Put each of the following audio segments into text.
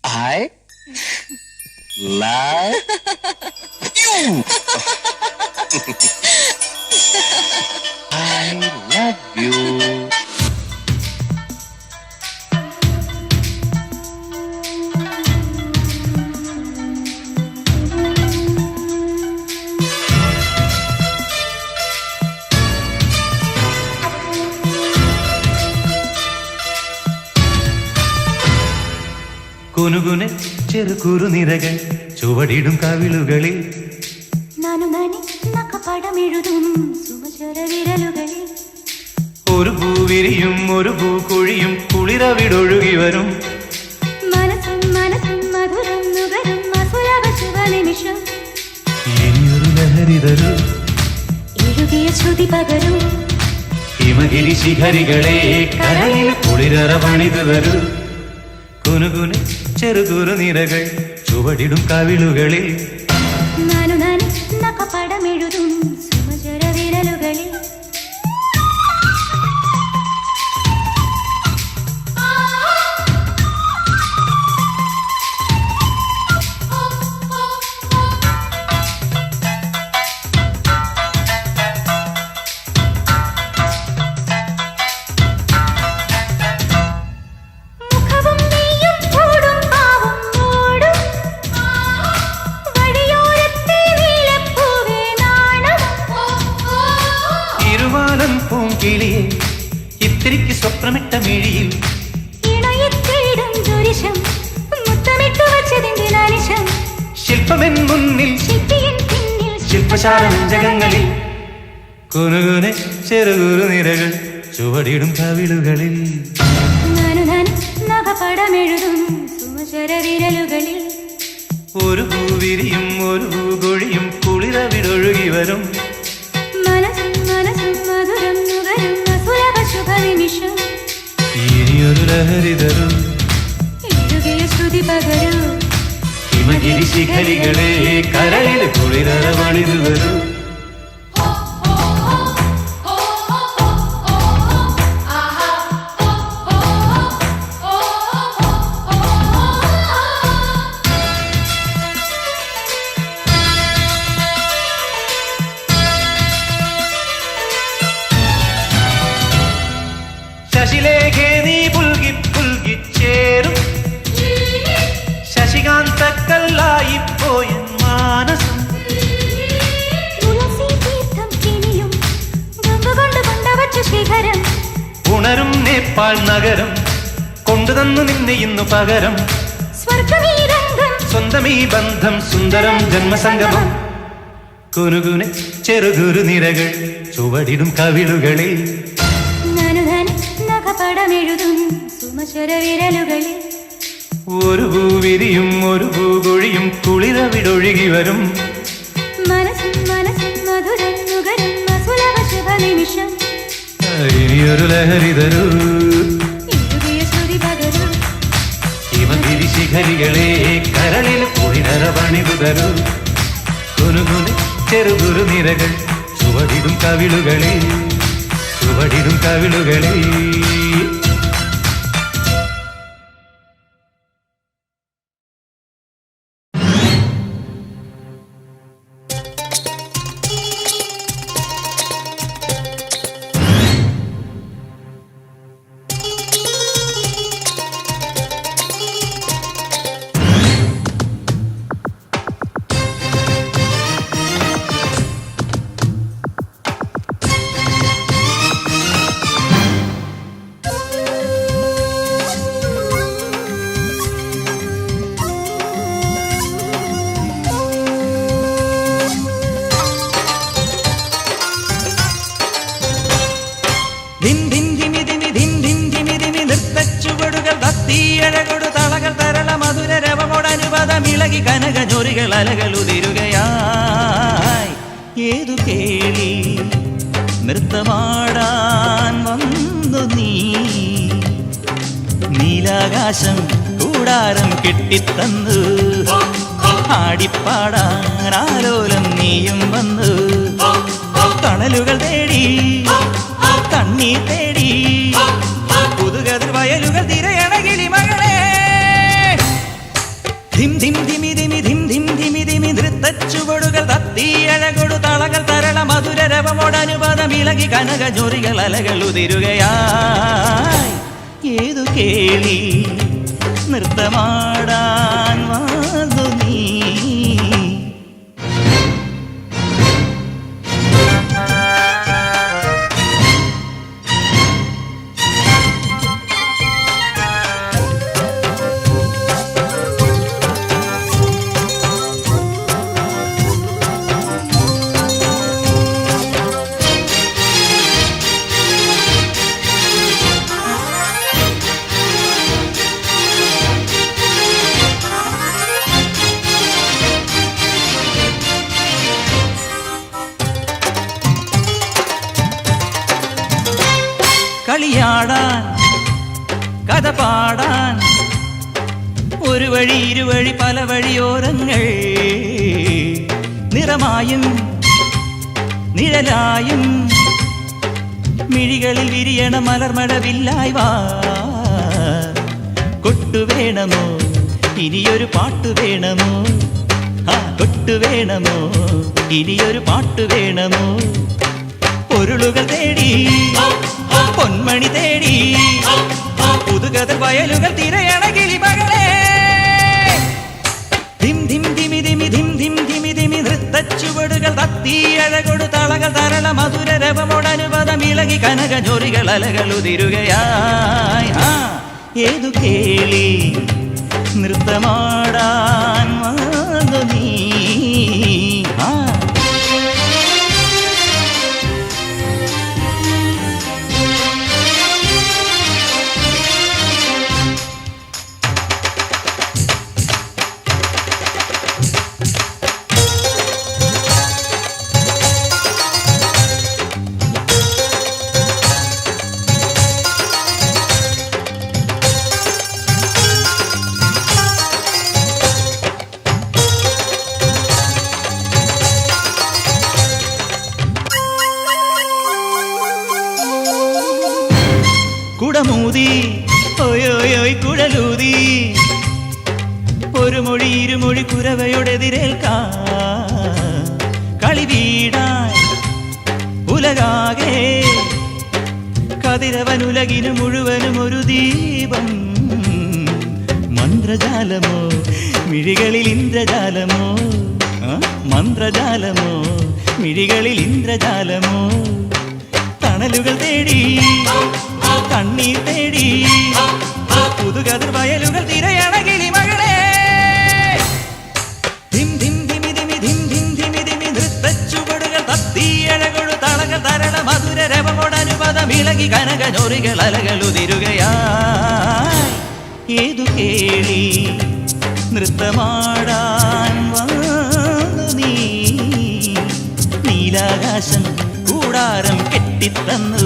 I love you. I love you. കുനുകുനെ ചെറുകുറു നിരകൾ ചുവടിടും കവിളുകളിൽ നാനു നനക്കപടമെഴുതും സുമചര വിരലുകളിൽ ഒരു പൂവിരിയും ഒരു പൂക്കൊഴിയും കുളിരവിടൊഴുകി വരും മനസ്സും മനസ്സും മധുരം നുകരും അസുലഭ ശുഭനിമിഷം ഇനിയൊരു ലഹരി തരൂ എഴുതിയ ശ്രുതി പകരും ഹിമഗിരി ശിഖരികളെ കരളിൽ കുളിരറ പണിതു തരൂ കുനുകുനെ ചെറുകുറു നിരകൾ ചുവടിടും കവിളുകളിൽ നാനു നനക്കപടമെഴുതും സുമചര വിരലുകളിൽ കിളിയെ ഇത്തിരിക്ക് സ്വപ്നമിട്ട മിഴിയിൽ ശില്പമെൻ മുന്നിൽ ശില്പശാലങ്ങളിൽ കുനുകുനെ ചെറുകുറു നിരകൾ ചുവടിടും കവിളുകളിൽ വിരലുകളിൽ ഒരു പൂവിരിയും ഒരു പൂകൊഴിയും കുളിരവിടൊഴുകി വരും ഇനിയൊരു ലഹരി തരൂ ശ്രുതി പകരൂ ഹിമഗിരി ശിഖരികളെ കരളിൽ കുളിരറ പണിതു വരൂ ശശിലേഖേ നീ പുൽകി പുൽകി ചേരും ശശികാന്തക്കല്ലായി പോയ മാനസം ഉണരും നേപ്പാൾ നഗരം കൊണ്ടുതന്നു നിന്നെ ഇന്നു പകരം സ്വന്തമീ ബന്ധം സുന്ദരം ജന്മസംഗമം കുനുകുനെ ചെറുകുറു നിരകൾ ചുവടിടും കവിളുകളിൽ പടമെഴുതും സുമചര വിരലുകളിൽ ഒരു പൂവിരിയും ഒരു പൂകൊഴിയും കുളിരവിടൊഴുകി വരും മനസ്സും മനസ്സും മധുരം നുകരും അസുലഭ ശുഭനിമിഷം ഇനിയൊരു ലഹരി തരൂ എഴുതിയ ശ്രുതി പകരൂ ഹിമഗിരി ശിഖരികളെ കരളിൽ കുളിരറ പണിതു തരൂ കുനുകുനെ ചെറുകുറു നിരകൾ ചുവടിടും കവിളുകളിൽ ചുവടിടും കവിളുകളിൽ കനകി കനക ജോറികൾ അലകളുതിരുകയായി ഏതു കേളി നൃത്തമാടാൻ വന്നു നീ നീലാകാശം കൂടാരം കെട്ടിത്തന്നു ആടിപ്പാടാൻ ആലോലം നീയും വന്നു തണലുകൾ തേടി കണ്ണീർ തേടി പുതുകതിർ വയലുകൾ തിരയണ കിളിമകളെ ധിം ധിം ധിമി ധിമി ധിം ധിം ധിമി ധിമി നൃത്തച്ചുവടുകൾ തത്തിയഴകൊടു തളകൾ തരള മധുര രവമോടനുപദം ഇളകി കനക ജോറികൾ അലകൾ ഉതിരുകയായി ഏതു കേളി നൃത്തമാടാൻ വന്നു നീ കളിയാടാൻ കഥ പാടാൻ ഒരു വഴി ഇരുവഴി പല വഴിയോരങ്ങൾ നിറമായും നിഴലായും മിഴികളിൽ വിരിയണ മലർമഴവില്ലായി വാ കൊട്ടു വേണമോ ഇനിയൊരു പാട്ടു വേണമോ കൊട്ടു വേണമോ ഇനിയൊരു പാട്ടു വേണമോ പൊരുളുകൾ തേടി പൊന്മണി തേടി പുതുകതൽ വയലുകൾ തിരയണ കിളിമകളെ ധിം ധിം ധിമി ധിമി ധിം ധിം ധിമി ധിമി നൃത്തച്ചുവടുകൾ തത്തിയഴകൊടു തളകൾ തരള മധുര രവമോടനുപദം ഇളകി കനക ജോറികൾ അലകൾ ഉതിരുകയായി ഏതു കേളി നൃത്തമാടാൻ വന്നു നീ കുടമൂതി ഓയോയോയ് കുഴലൂതി ഒരു മൊഴി ഇരുമൊഴി കുരവയോടെതിരേൽക്കാ കളി വീടാൻ ഉലകാകെ കതിരവൻ ഉലകിനു മുഴുവനും ഒരു ദീപം മന്ത്രജാലമോ മിഴികളിൽ ഇന്ദ്രജാലമോ മന്ത്രജാലമോ മിഴികളിൽ ഇന്ദ്രജാലമോ തണലുകൾ തേടി കണ്ണീർ തേടി പുതുകതിർ വയലുകൾ തിരയണ കിളിമകളെ ധിം ധിം ധിമി ധിമി ധിം ധിം ധിമി ധിമി നൃത്തച്ചുവടുകൾ തത്തിയഴകൊടു തളകൾ തരള മധുര രവമോടനുപദം ഇളകി കനക ജോറികൾ അലകൾ ഉതിരുകയായി ഏതു കേളി നൃത്തമാടാൻ വന്നു നീ നീലാകാശം കൂടാരം കെട്ടിത്തന്നു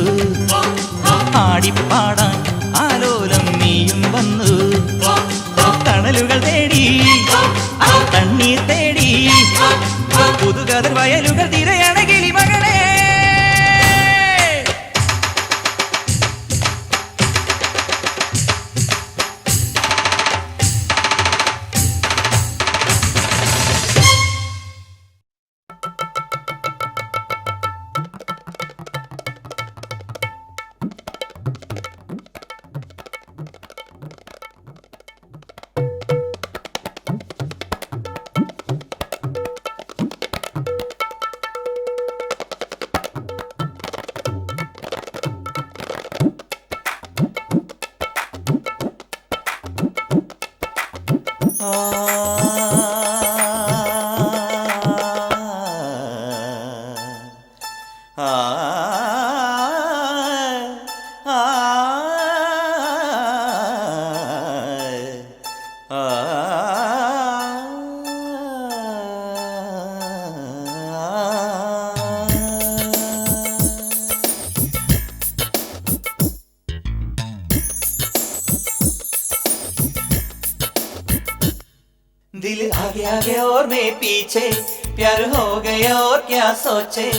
ആടിപ്പാടാൻ ആലോലം നീയും വന്നു തണലുകൾ തേടി കണ്ണീർ തേടി പുതുകതിർ വയലുകൾ തിരയണ കിളിമകളെ दिल आगे आगे और मैं पीछे प्यार हो गया और क्या सोचे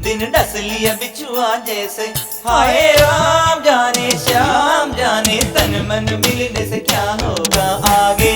दिन डस लिया बिछुआ जैसे हाय राम जाने श्याम जाने तन मन मिलने से क्या होगा आगे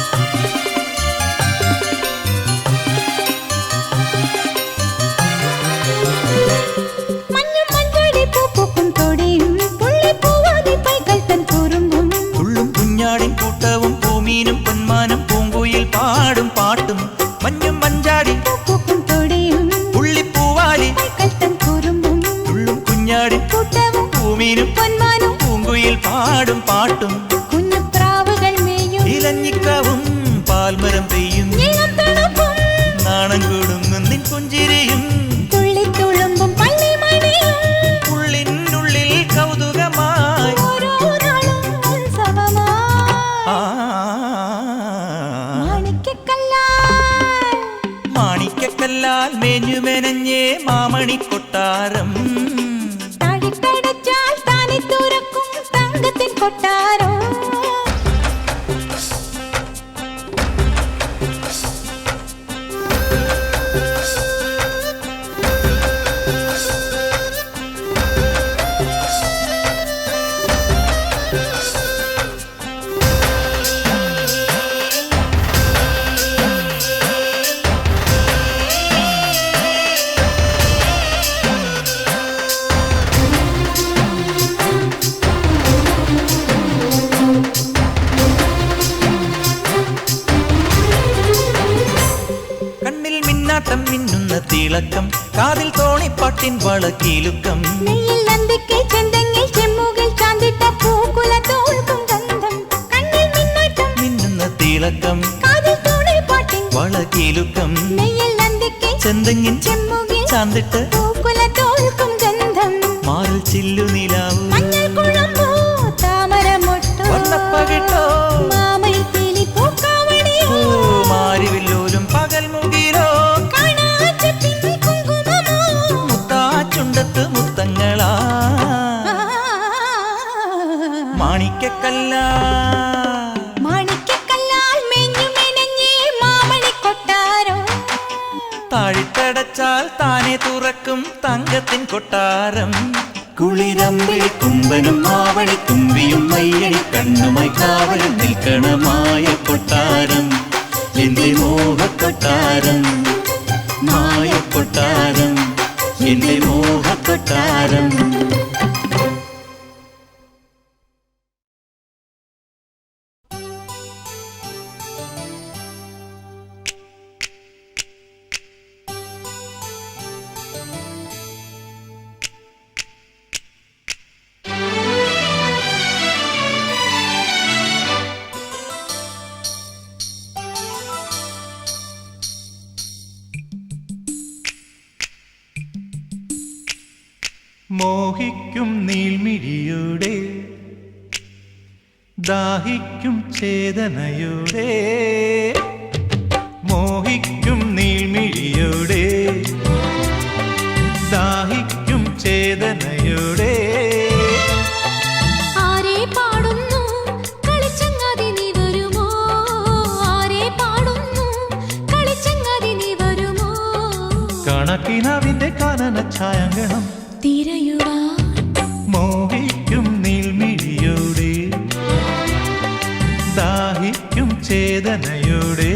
പൂമീനും പൊന്മാനും പൂങ്കുയിൽ പാടും പാട്ടും കുഞ്ഞുപ്രാവുകൾ മേയും ഇലഞ്ഞിക്കാവും പാൽമരം പെയ്യും ഇളം തണുപ്പും നാണം കൂടുങ്ങും നിൻ പുഞ്ചിരിയും തുള്ളിത്തുളുമ്പും പള്ളിമണിയും ഉള്ളിനുള്ളിൽ കൗതുകമായി ഓരോ നാളും ഉത്സവമായി മാണിക്കക്കല്ലാൽ മേഞ്ഞുമെനഞ്ഞേ മാമണി കൊട്ടാരം താഴിക്കടച്ചാൽ താനെ തുറക്കും തങ്കത്തിൻ കൊട്ടാരം കണ്ണിൽ മിന്നാട്ടം മിന്നുന്ന തിളക്കം കാതിൽ തോണിപ്പാട്ടിൻ വളക്കീലുക്കം നെയ്യിൽ നന്ദിക്ക് ചെന്തെങ്ങിൽ ചെമ്മുകിൽ ചാന്തിട്ട പൂക്കുല തോൽക്കും ഗന്ധം കണ്ണിൽ മിന്നാട്ടം മിന്നുന്ന തിളക്കം കാതിൽ തോണിപ്പാട്ടിൻ വളക്കീലുക്കം നെയ്യിൽ നന്ദിക്ക് ചെന്തെങ്ങിൻ ചെമ്മുകിൽ ചാന്തിട്ട് പൂക്കുല തോൽക്കും ഗന്ധം മാറിൽ ചില്ലു നിലാവു മഞ്ഞൾ കുഴമ്പോ താമരമൊട്ടോ വന്നപ്പകിട്ടോ മാമയിൽ പീലി പൂക്കാവണിയോ മാരിവില്ലോലും പകൽ മുകിലോ കാണാച്ചെപ്പിൻ കുങ്കുമമോ മുത്താച്ചുണ്ടത്ത് മുത്തങ്ങളാ മാണിക്കക്കല്ല മാണിക്കക്കല്ലാൽ മേഞ്ഞുമെനഞ്ഞേ മാമണി കൊട്ടാരം താഴിട്ടടച്ചാൽ താനെ തുറക്കും തങ്കത്തിൻ കൊട്ടാരം കുളിരമ്പിളി കുമ്പനും മാവണി തുമ്പിയും മയ്യണി കണ്ണുമായി കാവലിൽ നിൽക്കണമായ കൊട്ടാരം എന്റെ മോഹക്കൊട്ടാരം മായ കൊട്ടാരം എന്റെ മോഹക്കൊട്ടാരം മോഹിക്കും നീൾമിഴിയുടെ ദാഹിക്കും ചേതനയുടെ മോഹിക്കും നീൾമിഴിയുടെ ദാഹിക്കും ചേതനയുടെ ആരെ പാടുന്നു കളിച്ചങ്ങാതി നീ വരുമോ ആരെ പാടുന്നു കളിച്ചങ്ങാതി നീ വരുമോ കണക്കിനാവിന്റെ കാനന ഛായാങ്കണം തിരയുവാൻ മോഹിക്കും നീൾമിഴിയുടെ ദാഹിക്കും ചേതനയുടെ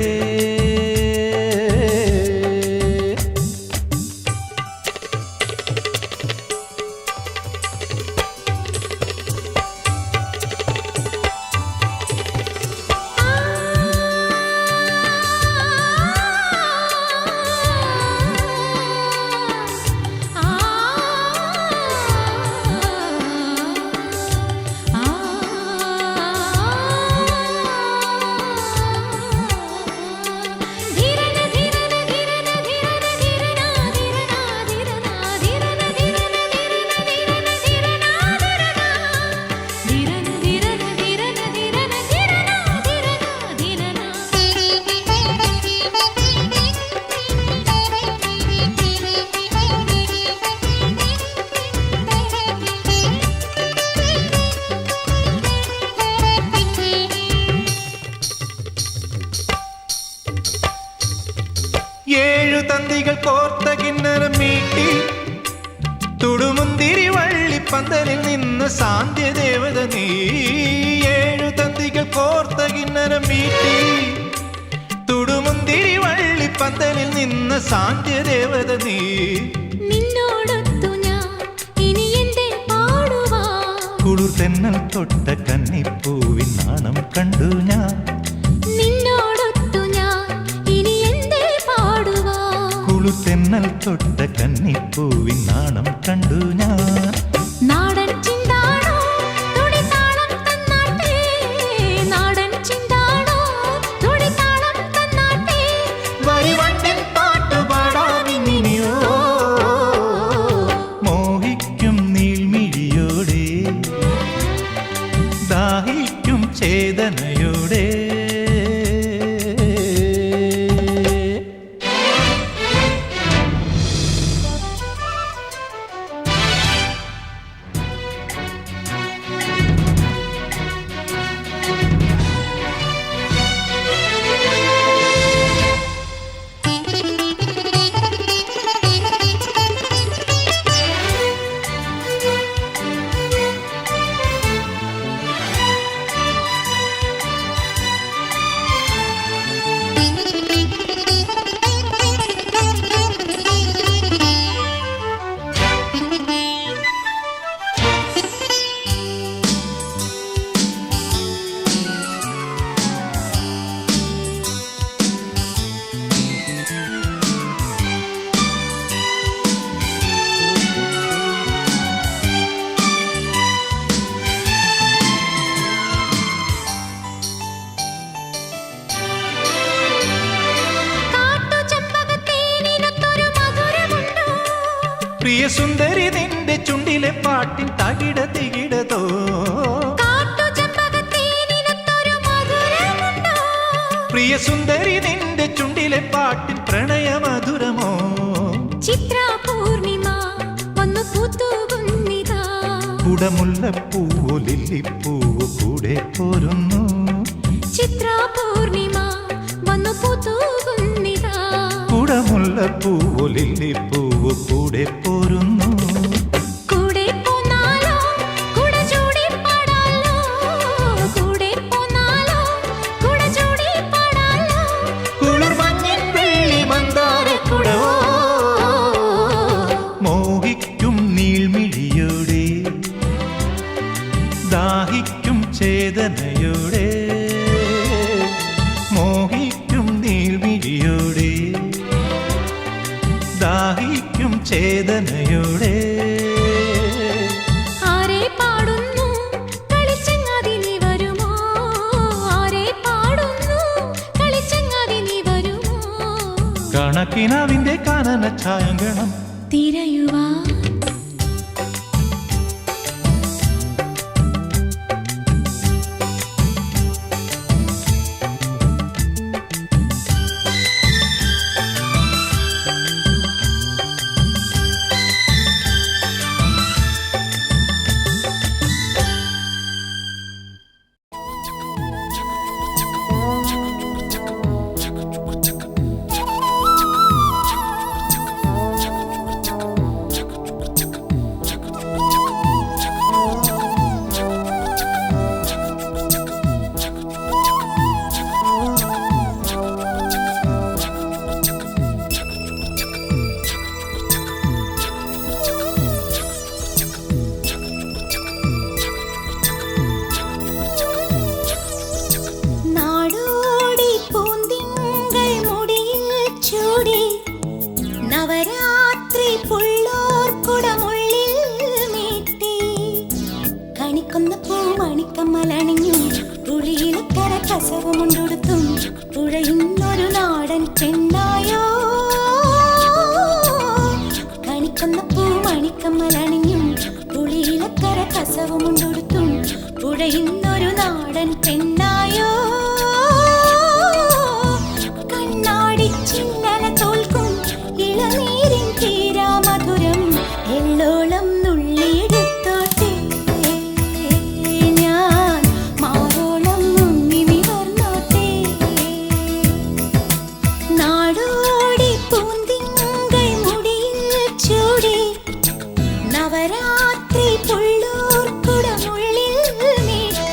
ഏഴു തന്തികൾ കോർത്ത കിന്നരം മീട്ടി തുടുമുന്തിരി വള്ളിപ്പന്തലിൽ നിന്ന് സാന്ധ്യദേവത നീ ഏഴു തന്തികൾ കോർത്ത കിന്നരം മീട്ടി തുടുമുന്തിരി വള്ളിപ്പന്തലിൽ നിന്ന് സാന്ധ്യദേവത നീ നിന്നോടൊത്തു ഞാൻ ഇനി എന്റെ പാടുവാ കുളിർ തെന്നൽ തൊട്ട കന്നിപ്പൂവിൻ നാണം കണ്ടു ഞാൻ നിന്നോടൊത്തു ഞാൻ ഇനി എന്റെ പാടുവാ കുളിർ തെന്നൽ തൊട്ട കന്നിപ്പൂവിൻ നാണം കണ്ടു ഞാൻ നാടൻ ചിന്താ സുന്ദരി നിന്റെ ചുണ്ടിലെ പാട്ടിൻ തകിട തികിടതോ പ്രിയ സുന്ദരി നിന്റെ ചുണ്ടിലെ പാട്ടിൻ പ്രണയ മധുരമോ ചിത്ര പൂർണിമ വന്നു പൂത്തുകുന്നിതാ കുടമുല്ലപ്പൂവോ ലില്ലിപ്പൂവോ കൂടെ പോരുന്നു ചിത്ര പൂർണിമ വന്നു പൂത്തുകുന്നിതാ കുടമുല്ലപ്പൂവോ ലില്ലിപ്പൂവോ കൂടെ പോരുന്നു കൂടെ പോന്നാലോ കുട ചൂടി പാടാലോ കൂടെ പോന്നാലോ കുട ചൂടി പാടാലോ കുളിർമഞ്ഞിൻ വെള്ളി മന്ദാരക്കുടവോ മോഹിക്കും നീൾമിഴിയോടെ ദാഹിക്കും ചേതനയോടെ മോഹിക്കും നീൾമിഴിയോടെ ദാഹിക്കും ചേതനയോടെ ആരെ പാടുന്നു കളിച്ചങ്ങാതി നീ വരുമോ ആരെ പാടുന്നു കളിച്ചങ്ങാതി നീ വരുമോ കണക്കിനാവിന്റെ കാനന ഛായങ്കണം തിരയുവാ നാടോടി പൂന്തിങ്കൾ മുടിയിൽ ചൂടി നവരാത്രി പുള്ളോർ കുടമുള്ളിൽ മീട്ടി കണിക്കൊന്ന പൂമണിക്കമ്മലണിഞ്ഞു പുളിയിലക്കര കസവുമുണ്ടൊടുത്തും പുഴയുന്നൊരു നാടൻ പെണ്ണായോ കണിക്കൊന്ന പൂമണിക്കമ്മലണിഞ്ഞും പുളിയിലക്കര കസവുമുണ്ടൊടുത്തും പുഴയുന്നൊരു നാടൻ പെണ്ണായോ കണ്ണാടി ചില്ലല തോൽക്കും ഇളനീരിൻ തീരാ മധുരം എള്ളോളം നുള്ളിയെടുത്തോട്ടെ ഞാൻ മാറോളം മുങ്ങി നിവർന്നോട്ടെ നാടോടി പൂന്തിങ്കൾ മുടിയിൽ ചൂടി നവരാത്രി പുള്ളൂർ കുടമുള്ളിൽ മീട്ടി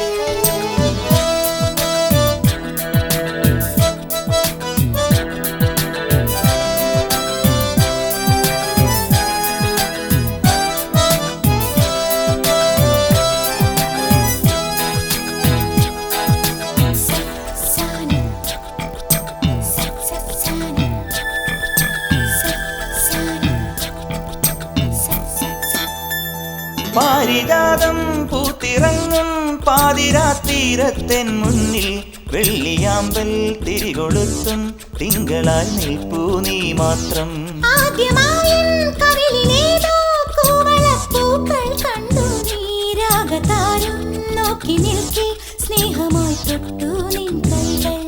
പാരിജാതം പൂത്തിറങ്ങും പാതിരാത്തീരത്തെൻ മുന്നിൽ വെള്ളിയാമ്പൽ തിരികൊളുത്തും തിങ്കളാൽ നിൽപ്പൂ നീ മാത്രം ആദ്യമായും കവിളിലേതോ കൂവളപ്പൂക്കൾ കണ്ടു നീരാഗതാരം നോക്കി നിൽക്കി സ്നേഹമായി തൊട്ടു നിൻ കൈകൾ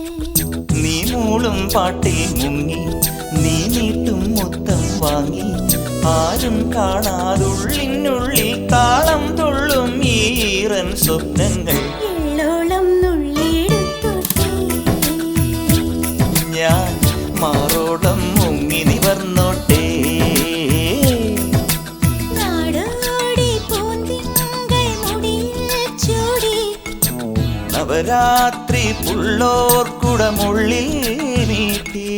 നീ മൂളും പാട്ടിൽ മുങ്ങി നീ നീട്ടും മുത്തം വാങ്ങി ആരും കാണാതുള്ളിനുള്ളിൽ താളം തുള്ളും ഈറൻ സ്വപ്നങ്ങൾ എള്ളോളം നുള്ളിയെടുത്തോട്ടെ ഞാൻ മാറോളം മുങ്ങി നിവർന്നോട്ടെ നാടോടി പൂന്തിങ്കൾ മുടിയിൽ ചൂടി നവരാത്രി പുള്ളോർ കുടമുള്ളിൽ നീട്ടി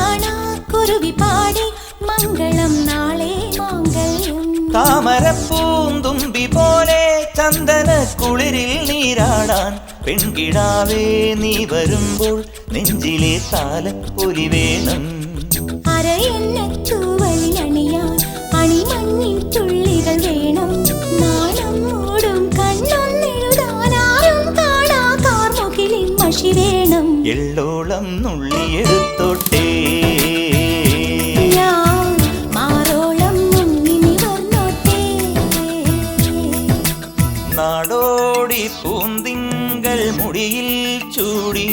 കാണാക്കുരുവി പാടി മംഗളം നാളെ മാംഗല്യം. താമരപ്പൂന്തുമ്പി പോലെ ചന്ദന കുളിരിൽ നീരാടാൻ പെൺകിടാവേ നീ വരുമ്പോൾ നെഞ്ചിലെ താലപ്പൊലി വേണം. അരയെണ്ണത്തൂവലിലണിയാൻ അണിമഞ്ഞിൻ തുള്ളികൾ വേണം. നാണം മൂടും കണ്ണൊന്നെഴുതാനാരും കാണാ കാർമുകിലിൻ മഷി വേണം. എള്ളോളം നുള്ളിയെടുത്തോട്ടേ ഞാൻ മാറോളം മുങ്ങി നിവർന്നോട്ടേ. നാടോടി പൂന്തിങ്കൾ മുടിയിൽ ചൂടി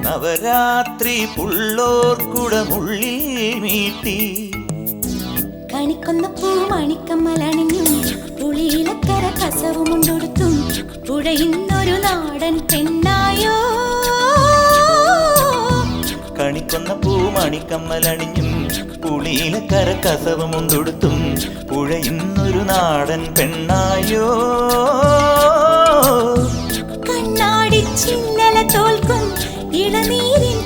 നവരാത്രി പുള്ളോർക്കുടമുള്ളിൽ മീട്ടി. കണിക്കൊന്ന പൂ മണിക്കമ്മലണിഞ്ഞും പുളിയിലക്കര കസവുമുണ്ടൊടുത്തും പുഴയുന്നൊരു നാടൻ പെണ്ണായോ. കണിക്കൊന്ന പൂ മണിക്കമ്മലണിഞ്ഞും പുളിയിലക്കര കസവുമുണ്ടൊടുത്തും പുഴയുന്നൊരു നാടൻ പെണ്ണായോ. കണ്ണാടി ചിന്നല തോൽക്കും ഇളനീരിൻ